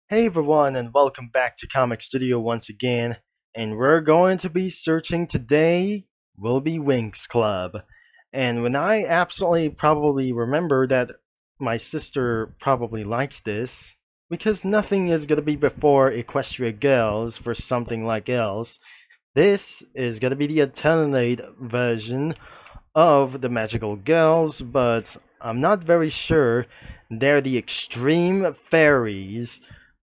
Hey everyone, and welcome back to Comic Studio once again. And we're going to be searching today will be Winx Club. And when I absolutely probably remember that my sister probably likes this, because nothing is gonna be before Equestria Girls for something like else. This is gonna be the alternate version of the Magical Girls, but I'm not very sure they're the Extreme Fairies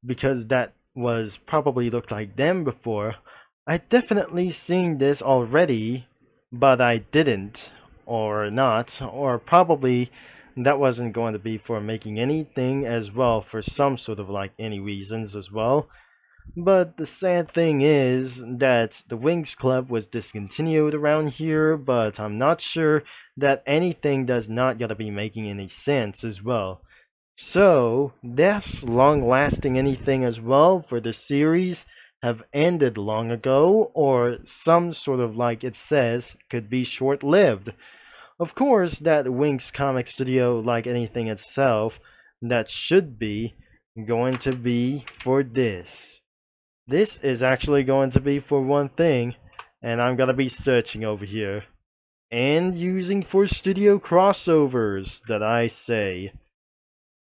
because that was probably looked like them before. I definitely seen this already, but I didn't, or not, or probably that wasn't going to be for making anything as well for some sort of like any reasons as well. But the sad thing is that the Winx Club was discontinued around here, but I'm not sure that anything does not gotta be making any sense as well. So, deaths long lasting anything as well for the series have ended long ago, or some sort of like it says, could be short lived. Of course, that Winx Comic Studio, like anything itself, that should be going to be for this. This is actually going to be for one thing, and I'm gonna be searching over here. And using for studio crossovers, that I say.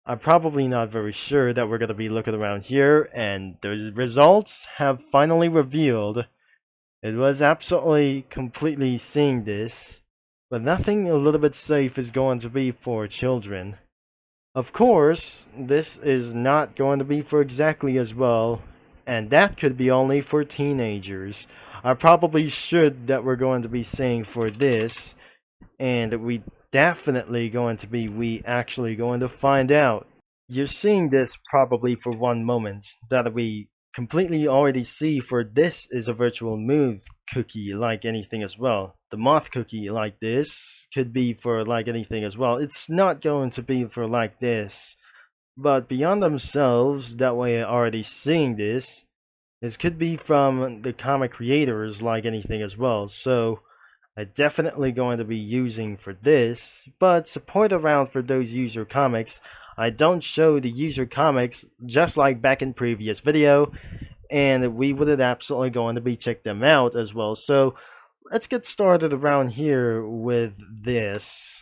I'm probably not very sure that we're gonna be looking around here, and the results have finally revealed. It was absolutely completely seeing this, but nothing a little bit safe is going to be for children. Of course, this is not going to be for exactly as well, and that could be only for teenagers. I probably should that we're going to be saying for this, and we definitely going to be we actually going to find out. You're seeing this probably for one moment that we completely already see for this is a virtual move cookie like anything as well. The moth cookie like this could be for like anything as well. It's not going to be for like this. But beyond themselves, that way already seeing this could be from the comic creators like anything as well. So I definitely going to be using for this, but support around for those user comics. I don't show the user comics just like back in previous video, and we would absolutely going to be check them out as well. So let's get started around here with this,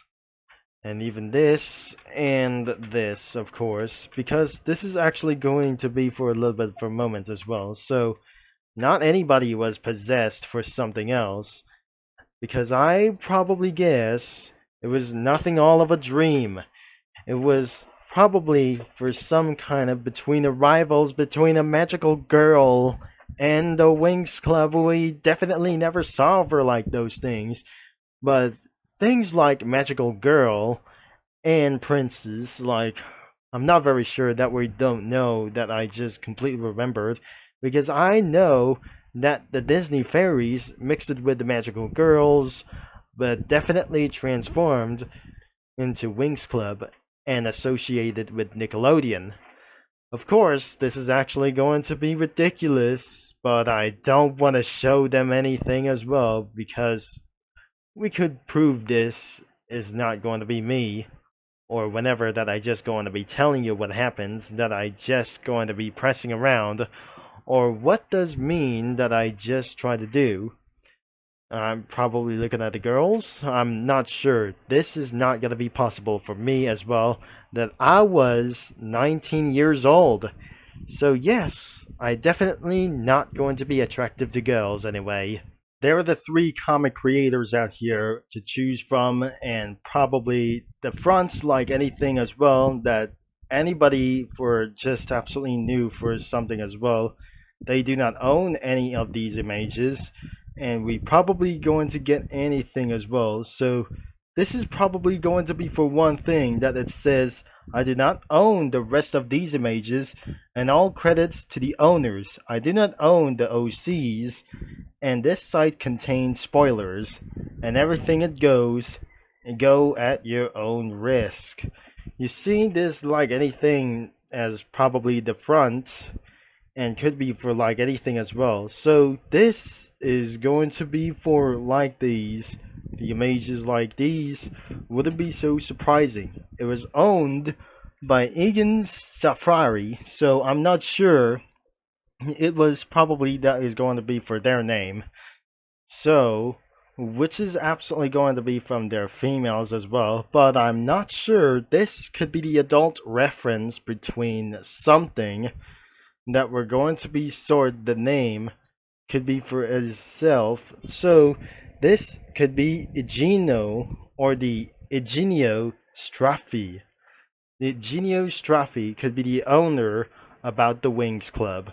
and even this, and this, of course, because this is actually going to be for a little bit for moments as well. So not anybody was possessed for something else, because I probably guess it was nothing all of a dream. It was probably for some kind of between the rivals between a magical girl and the Winx Club. We definitely never saw for like those things, but things like magical girl and princess, like I'm not very sure that we don't know that I just completely remembered, because I know that the Disney fairies mixed it with the magical girls, but definitely transformed into Winx Club and associated with Nickelodeon. Of course, this is actually going to be ridiculous, but I don't want to show them anything as well because we could prove this is not going to be me, or whenever that I just going to be telling you what happens, that I just going to be pressing around, or what does mean that I just try to do. I'm probably looking at the girls. I'm not sure. This is not going to be possible for me as well, that I was 19 years old. So yes, I definitely not going to be attractive to girls anyway. There are the three comic creators out here to choose from, and probably the fronts like anything as well, that anybody for just absolutely new for something as well. They do not own any of these images, and we probably going to get anything as well. So this is probably going to be for one thing that it says I do not own the rest of these images, and all credits to the owners. I do not own the OCs, and this site contains spoilers, and everything it goes, go at your own risk. You see this like anything as probably the front, and could be for like anything as well. So this is going to be for like these, the images like these. Wouldn't be so surprising. It was owned by Egan Safari, so I'm not sure. It was probably that is going to be for their name. So, which is absolutely going to be from their females as well, but I'm not sure. This could be the adult reference between something that we're going to be sort the name could be for itself. So, this could be Igino or the Iginio Straffi. The Iginio Straffi could be the owner about the Winx Club.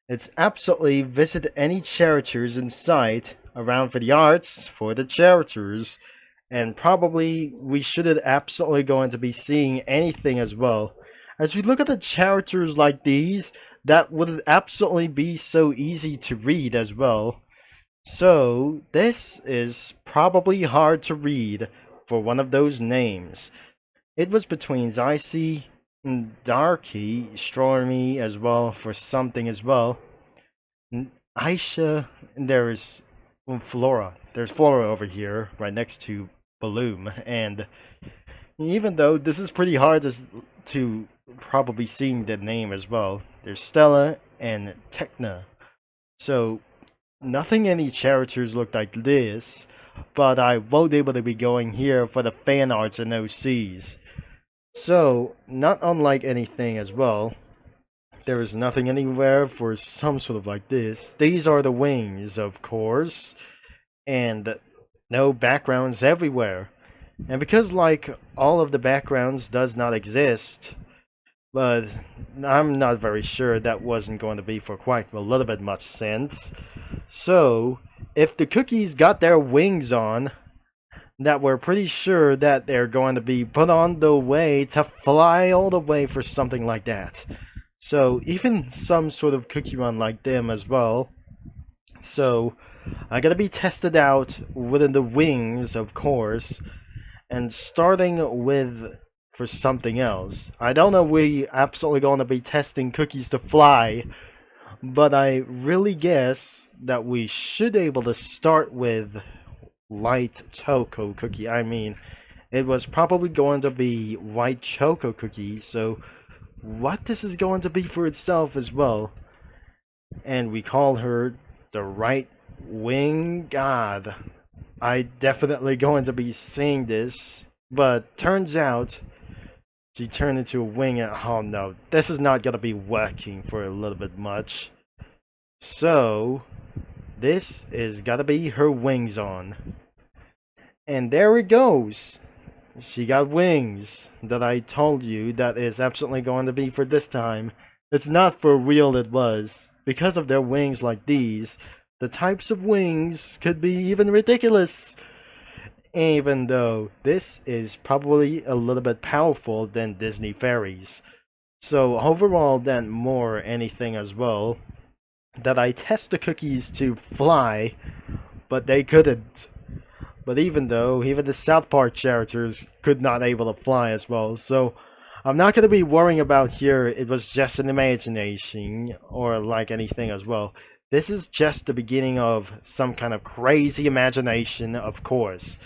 It's absolutely visit any characters in sight around for the arts, for the characters, and probably we shouldn't absolutely going to be seeing anything as well. As we look at the characters like these, that would absolutely be so easy to read as well. So, this is probably hard to read for one of those names. It was between Zycy and Darky, Stormy as well for something as well. Aisha, and there's Flora. There's Flora over here, right next to Bloom. And even though this is pretty hard to probably seeing the name as well, there's Stella and Techna. So, nothing any characters look like this, but I won't able to be going here for the fan arts and OCs. So, not unlike anything as well, there is nothing anywhere for some sort of like this. These are the wings, of course, and no backgrounds everywhere. And because like all of the backgrounds does not exist, but I'm not very sure that wasn't going to be for quite a little bit much sense. So, if the cookies got their wings on, that we're pretty sure that they're going to be put on the way to fly all the way for something like that. So even some sort of cookie run like them as well. So I gotta be tested out within the wings, of course, and starting with for something else. I don't know we absolutely going to be testing cookies to fly, but I really guess that we should be able to start with light choco cookie. I mean, it was probably going to be white choco cookie, so what this is going to be for itself as well. And we call her the right wing god. I definitely going to be seeing this, but turns out she turned into a wing and oh no, this is not gonna be working for a little bit much. So this is gotta be her wings on. And there it goes. She got wings that I told you that is absolutely going to be for this time. It's not for real it was. Because of their wings like these, the types of wings could be even ridiculous. Even though this is probably a little bit powerful than Disney fairies. So overall then more anything as well, that I test the cookies to fly, but they couldn't. But even the South Park characters could not able to fly as well. So I'm not going to be worrying about here it was just an imagination or like anything as well. This is just the beginning of some kind of crazy imagination, of course.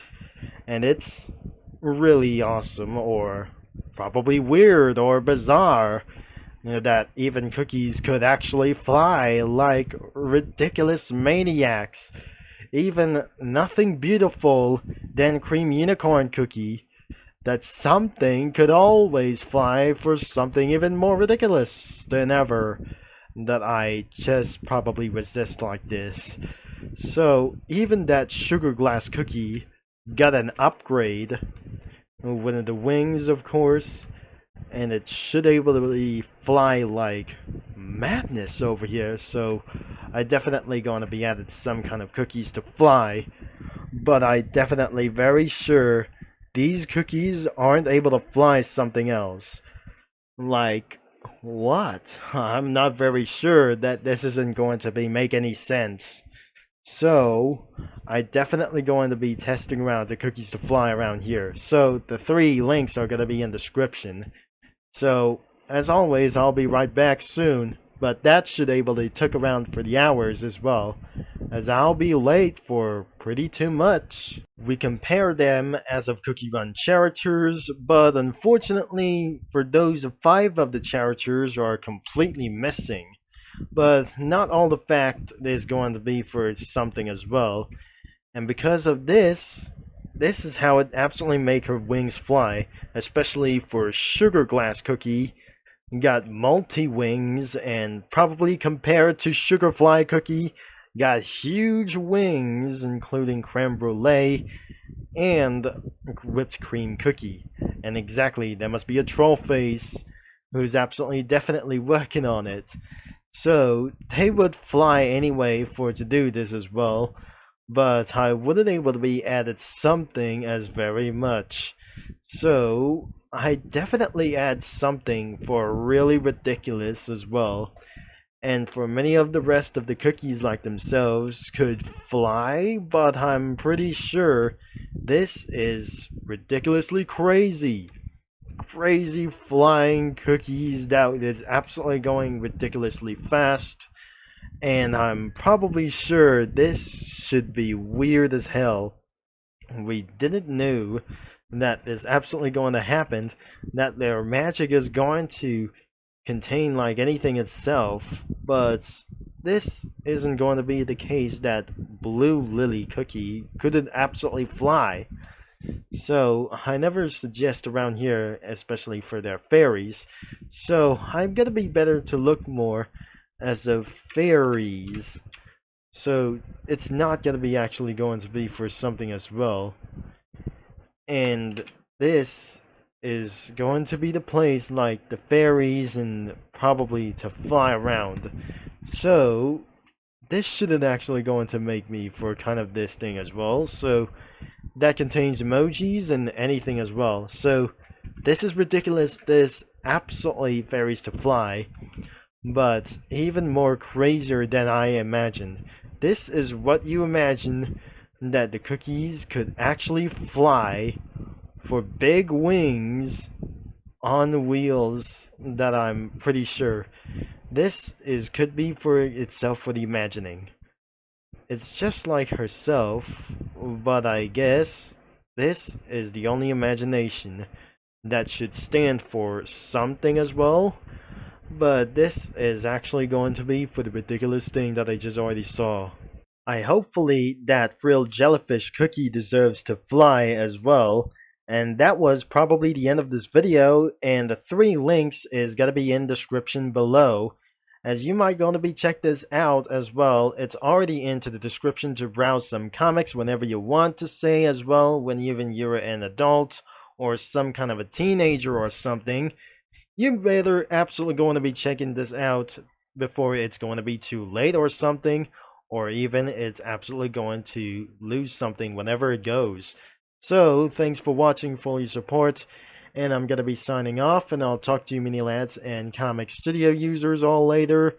And it's really awesome or probably weird or bizarre, you know, that even cookies could actually fly like ridiculous maniacs. Even nothing beautiful than cream unicorn cookie, that something could always fly for something even more ridiculous than ever, that I just probably resist like this. So even that sugar glass cookie got an upgrade with the wings, of course, and it should able to really fly like madness over here. So I definitely going to be added some kind of cookies to fly, but I definitely very sure these cookies aren't able to fly something else. Like what? I'm not very sure that this isn't going to be make any sense. So I definitely going to be testing around the cookies to fly around here. So the 3 links are going to be in the description. So as always, I'll be right back soon. but that should able took around 30 hours as well, as I'll be late for pretty too much. We compare them as of Cookie Run characters, but unfortunately for those 5 of the characters are completely missing. But not all the fact is going to be for something as well. And because of this is how it absolutely make her wings fly, especially for Sugar Glass Cookie. Got multi-wings, and probably compared to Sugar Fly Cookie, got huge wings, including Creme Brulee and Whipped Cream Cookie. And exactly, there must be a troll face who's absolutely definitely working on it. So, they would fly anyway for to do this as well, but I wouldn't able to be added something as very much. So, I definitely add something for really ridiculous as well. And for many of the rest of the cookies like themselves could fly, but I'm pretty sure this is ridiculously crazy. Crazy flying cookies that is absolutely going ridiculously fast. And I'm probably sure this should be weird as hell. We didn't know that is absolutely going to happen, that their magic is going to contain like anything itself, but this isn't going to be the case that Blue Lily Cookie couldn't absolutely fly. So I never suggest around here, especially for their fairies, so I'm gonna be better to look more as of fairies. So it's not gonna be actually going to be for something as well. And this is going to be the place like the fairies and probably to fly around. So this shouldn't actually going to make me for kind of this thing as well. So that contains emojis and anything as well. So this is ridiculous. This absolutely fairies to fly, but even more crazier than I imagined. This is what you imagine that the cookies could actually fly for big wings on wheels, that I'm pretty sure. This is could be for itself for the imagining. It's just like herself, but I guess this is the only imagination that should stand for something as well. But this is actually going to be for the ridiculous thing that I just already saw. I hopefully that frilled jellyfish cookie deserves to fly as well. And that was probably the end of this video, and the 3 links is gonna be in description below. As you might gonna be check this out as well. It's already into the description to browse some comics whenever you want to say as well, when even you're an adult or some kind of a teenager or something. You better absolutely going to be checking this out before it's going to be too late or something, or even it's absolutely going to lose something whenever it goes. So, thanks for watching, for your support, and I'm going to be signing off, and I'll talk to you mini lads and Comic Studio users all later.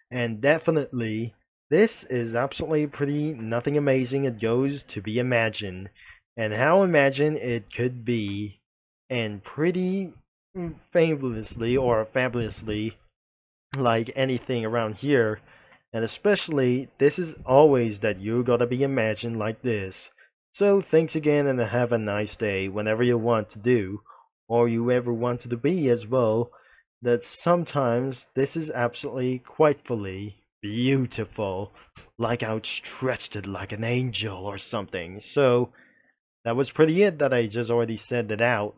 And definitely, this is absolutely pretty nothing amazing. It goes to be imagined, and how imagined it could be, and pretty fabulously or fabulously like anything around here. And especially, this is always that you gotta be imagined like this. So thanks again, and have a nice day whenever you want to do, or you ever wanted to be as well, that sometimes this is absolutely quite fully beautiful, like outstretched like an angel or something. So that was pretty it that I just already said it out.